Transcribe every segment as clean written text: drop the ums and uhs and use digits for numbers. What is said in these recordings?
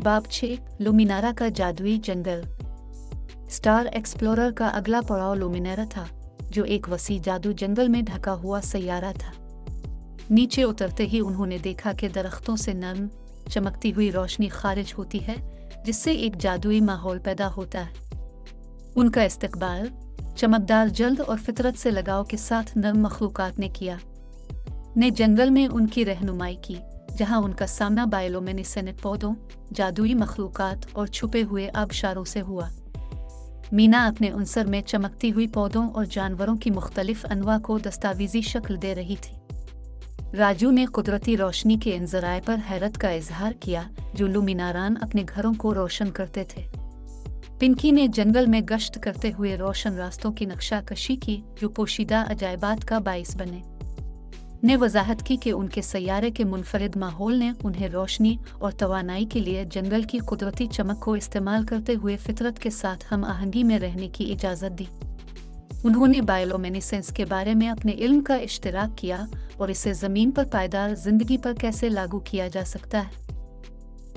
बाब 6 लुमिनारा का जादुई जंगल। स्टार एक्सप्लोरर का अगला पड़ाव लुमिनारा था, जो एक वसी जादू जंगल में ढका हुआ सैयारा था। नीचे उतरते ही उन्होंने देखा कि दरख्तों से नर्म चमकती हुई रोशनी खारिज होती है, जिससे एक जादुई माहौल पैदा होता है। उनका इस्तकबाल चमकदार जल्द और फितरत से लगाव के साथ नर्म मखलूकात ने किया। ने जंगल में उनकी रहनुमाई की, जहां उनका सामना बायोलोमिनेसेंट पौधों, जादुई मखलूकात और छुपे हुए आबशारों से हुआ। मीना अपने उनसर में चमकती हुई पौधों और जानवरों की मुख्तलिफ अनवा को दस्तावेजी शक्ल दे रही थी। राजू ने कुदरती रोशनी के इन ज़राए पर हैरत का इजहार किया, जो लुमिनारान अपने घरों को रोशन करते थे। पिंकी ने जंगल में गश्त करते हुए रोशन रास्तों की नक्शाकशी की, जो पोशीदा अजायबात का बाइस बने। ने वजाहत की कि उनके सैयारे के मुनफरिद माहौल ने उन्हें रोशनी और तवानाई के लिए जंगल की कुदरती चमक को इस्तेमाल करते हुए फितरत के साथ हम आहंगी में रहने की इजाज़त दी। उन्होंने बायोलोमिनेसेंस के बारे में अपने इल्म का इश्तिराक किया और इसे ज़मीन पर पायदार ज़िंदगी पर कैसे लागू किया जा सकता है।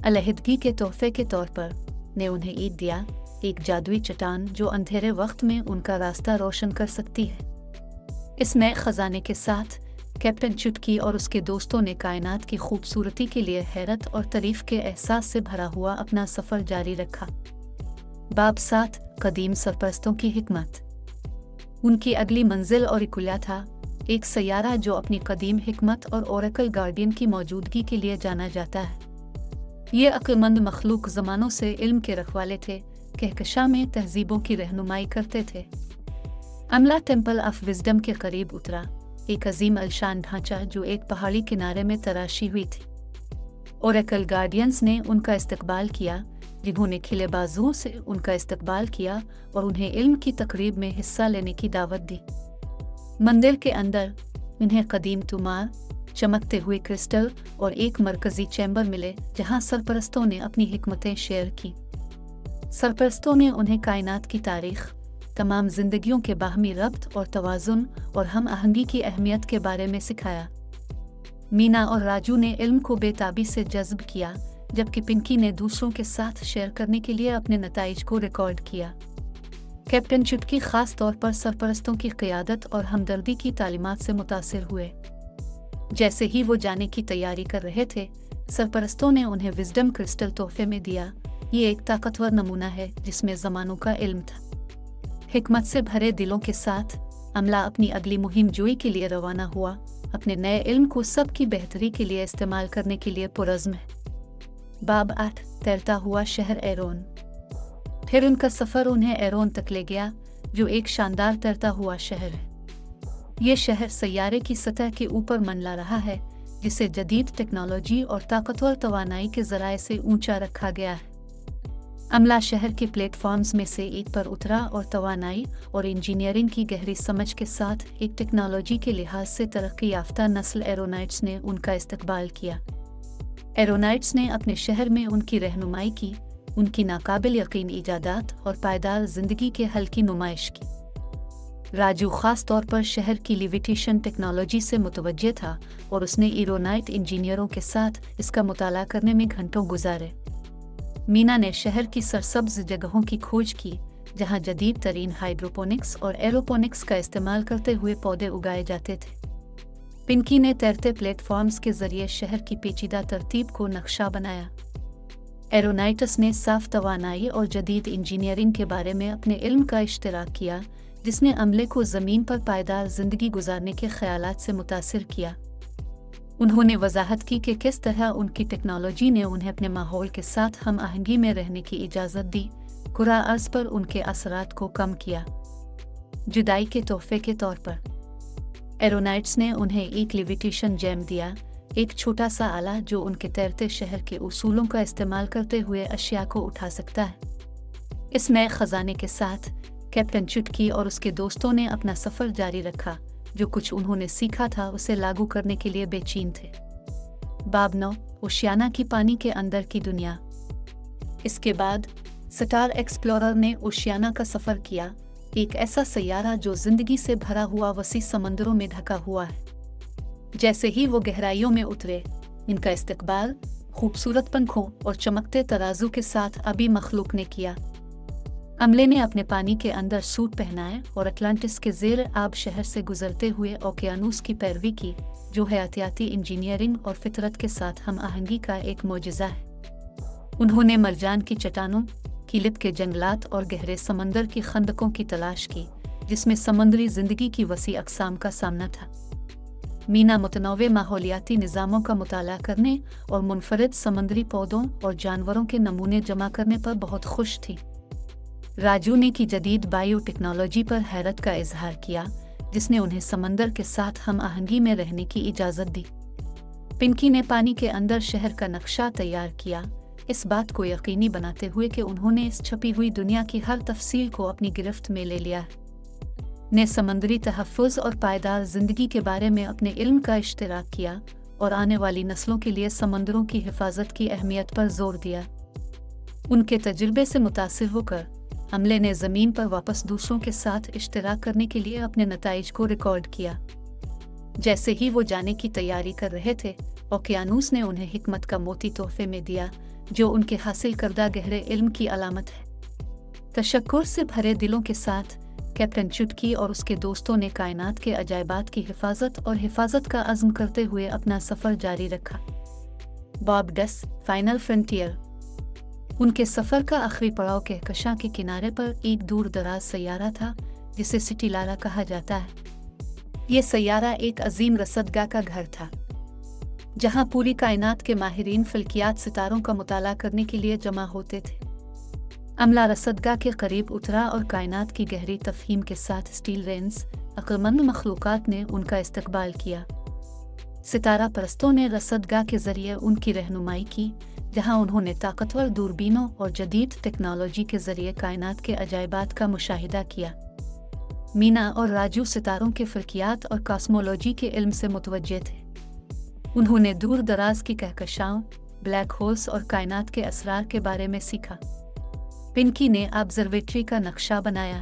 अलहदगी के तोहफे के तौर पर ने उन्हें ईद दिया एक जादुई चट्टान, जो अंधेरे वक्त में उनका रास्ता रोशन कर सकती है। इस नए ख़जाने के साथ कैप्टन चुटकी और उसके दोस्तों ने कायनात की खूबसूरती के लिए हैरत और तारीफ के एहसास से भरा हुआ अपना सफ़र जारी रखा। बाब 7 कदीम सरपरस्तों की हिकमत। उनकी अगली मंजिल औरिकुल्या था, एक सैयारा जो अपनी कदीम हिकमत और ओरेकल गार्डियन की मौजूदगी के लिए जाना जाता है। ये अक्लमंद मखलूक ज़मानों से इल्म के रखवाले थे, कहकशा में तहजीबों की रहनुमाई करते थे। अमला टेम्पल ऑफ विजडम के करीब उतरा, एक अजीम अलशान ढांचा जो एक पहाड़ी किनारे में तराशी हुई थी। ओरेकल गार्डियंस ने उनका इस्तकबाल किया, जिन्होंने खिले बाजुओं से उनका इस्तकबाल किया और उन्हें इल्म की तकरीब में हिस्सा लेने की दावत दी। मंदिर के अंदर उन्हें कदीम तुमार, चमकते हुए क्रिस्टल और एक मरकजी चैम्बर मिले, जहां सरपरस्तों ने अपनी हिकमतें शेयर की। सरपरस्तों ने उन्हें कायनात की तारीख, तमाम जिंदगियों के बाहमी रब्त और तवाज़ुन और हम आहंगी की अहमियत के बारे में सिखाया। मीना और राजू ने इल्म को बेताबी से जज्ब किया, जबकि पिंकी ने दूसरों के साथ शेयर करने के लिए अपने नताइज को रिकॉर्ड किया। कैप्टन चुटकी ख़ास तौर पर सरपरस्तों की क़ियादत और हमदर्दी की तालीमात से मुतासिर हुए। जैसे ही वो जाने की तैयारी कर रहे थे, सरपरस्तों ने उन्हें विजडम क्रिस्टल तोहफे में दिया। ये एक ताकतवर नमूना है जिसमें ज़मानों का इल्म था। हिकमत से भरे दिलों के साथ अमला अपनी अगली मुहिम जोई के लिए रवाना हुआ, अपने नए इल्म को सबकी बेहतरी के लिए इस्तेमाल करने के लिए पुरज़्म है। बाब 8 तैरता हुआ शहर एरोन। फिर उनका सफ़र उन्हें एरोन तक ले गया, जो एक शानदार तैरता हुआ शहर है। ये शहर सैयारे की सतह के ऊपर मनला रहा है, जिसे जदीद टेक्नोलॉजी और ताकतवर तवानाई के ज़राए से ऊंचा रखा गया है। अमला शहर के प्लेटफॉर्म्स में से एक पर उतरा और तवानाई और इंजीनियरिंग की गहरी समझ के साथ एक टेक्नोलॉजी के लिहाज से तरक्की याफ्ता नस्ल एरोनाइट्स ने उनका इस्तकबाल किया। एरोनाइट्स ने अपने शहर में उनकी रहनुमाई की, उनकी नाकाबिल यकीन इजादात और पायदार ज़िंदगी के हल की नुमाइश की। राजू ख़ास तौर पर शहर की लिविटेशन टेक्नोलॉजी से मुतवज्जे था और उसने एरोनाइट इंजीनियरों के साथ इसका मुताला करने में घंटों गुजारे। मीना ने शहर की सरसब्ज जगहों की खोज की, जहां जदीद तरीन हाइड्रोपोनिक्स और एरोपोनिक्स का इस्तेमाल करते हुए पौधे उगाए जाते थे। पिंकी ने तैरते प्लेटफॉर्म्स के जरिए शहर की पेचीदा तरतीब को नक्शा बनाया। एरोनाइटस ने साफ तवानाई और जदीद इंजीनियरिंग के बारे में अपने इल्म का इश्तिराक किया, जिसने अमले को ज़मीन पर पायदार ज़िंदगी गुजारने के ख़यालात से मुतासिर किया। उन्होंने वजाहत की कि किस तरह उनकी टेक्नोलॉजी ने उन्हें अपने माहौल के साथ हम आहंगी में रहने की इजाज़त दी, कुरा अर्ज़ पर उनके असरात को कम किया। जुदाई के तोहफे के तौर पर एरोनाइट्स ने उन्हें एक लिविटेशन जैम दिया, एक छोटा सा आला जो उनके तैरते शहर के उसूलों का इस्तेमाल करते हुए अशिया को उठा सकता है। इस नए ख़जाने के साथ कैप्टन चुटकी और उसके दोस्तों ने अपना सफ़र जारी रखा, जो कुछ उन्होंने सीखा था उसे लागू करने के लिए बेचैन थे। बाब 9 ओशियाना की पानी के अंदर की दुनिया। इसके बाद स्टार एक्सप्लोरर ने ओशियाना का सफ़र किया, एक ऐसा सैयारा जो ज़िंदगी से भरा हुआ वसी समंदरों में ढका हुआ है। जैसे ही वो गहराइयों में उतरे, इनका इस्तकबाल खूबसूरत पंखों और चमकते तराजू के साथ अभी मखलूक ने किया। अमले ने अपने पानी के अंदर सूट पहनाए और अटलांटिस के ज़ेर आब शहर से गुजरते हुए ओकेयानूस की पैरवी की, जो हयातियाती इंजीनियरिंग और फितरत के साथ हम आहंगी का एक मोजिज़ा है। उन्होंने मरजान की चट्टानों, कीलित के जंगलात और गहरे समंदर की खंदकों की तलाश की, जिसमें समुद्री ज़िंदगी की वसी अक़साम का सामना था। मीना मुतनव्वे माहौलियाती निज़ामों का मुताला करने और मुनफरिद समुद्री पौधों और जानवरों के नमूने जमा करने पर बहुत खुश थी। राजू ने की जदीद बायो टेक्नोलॉजी पर हैरत का इजहार किया, जिसने उन्हें समंदर के साथ हम आहंगी में रहने की इजाज़त दी। पिंकी ने पानी के अंदर शहर का नक्शा तैयार किया, इस बात को यकीनी बनाते हुए कि उन्होंने इस छपी हुई दुनिया की हर तफसील को अपनी गिरफ्त में ले लिया। ने समंदरी तहफ़्फ़ुज़ और पायदार ज़िंदगी के बारे में अपने इल्म का इश्तिराक किया और आने वाली नस्लों के लिए समंदरों की हिफाजत की अहमियत पर जोर दिया। उनके तजुर्बे से मुतासिर होकर अमले ने ज़मीन पर वापस दूसरों के साथ इश्तिराक करने के लिए अपने नताइज को रिकॉर्ड किया। जैसे ही वो जाने की तैयारी कर रहे थे, ओकेयानूस ने उन्हें हिकमत का मोती तोहफे में दिया, जो उनके हासिल करदा गहरे इल्म की अलामत है। तशक्कुर से भरे दिलों के साथ कैप्टन चुटकी और उसके दोस्तों ने कायनात के अजायबात की हिफाजत का अज़्म करते हुए अपना सफ़र जारी रखा। बॉब डस, फाइनल फ्रंटियर। उनके सफ़र का आखिरी पड़ाव कहकशां के किनारे पर एक दूर दराज सैयारा था, जिसे सिटी लाला कहा जाता है। ये सैयारा एक अजीम रसदगाह का घर था, जहां पूरी कायनात के माहिरीन फल्कियात सितारों का मुताला करने के लिए जमा होते थे। अमला रसदगाह के करीब उतरा और कायनात की गहरी तफहीम के साथ स्टील रेंस अक्लमंद मखलूक़ात ने उनका इस्तकबाल किया। सितारा परस्तों ने रसदगाह के ज़रिए उनकी रहनुमाई की, जहां उन्होंने ताकतवर दूरबीनों और जदीद टेक्नोलॉजी के ज़रिए कायनात के अजायबात का मुशाहिदा किया। मीना और राजू सितारों के फ़ल्कियात और कॉस्मोलॉजी के इल्म से मुतवज्जे थे। उन्होंने दूर दराज की कहकशाओं, ब्लैक होल्स और कायनात के असरार के बारे में सीखा। पिंकी ने ऑब्जर्वेटरी का नक्शा बनाया,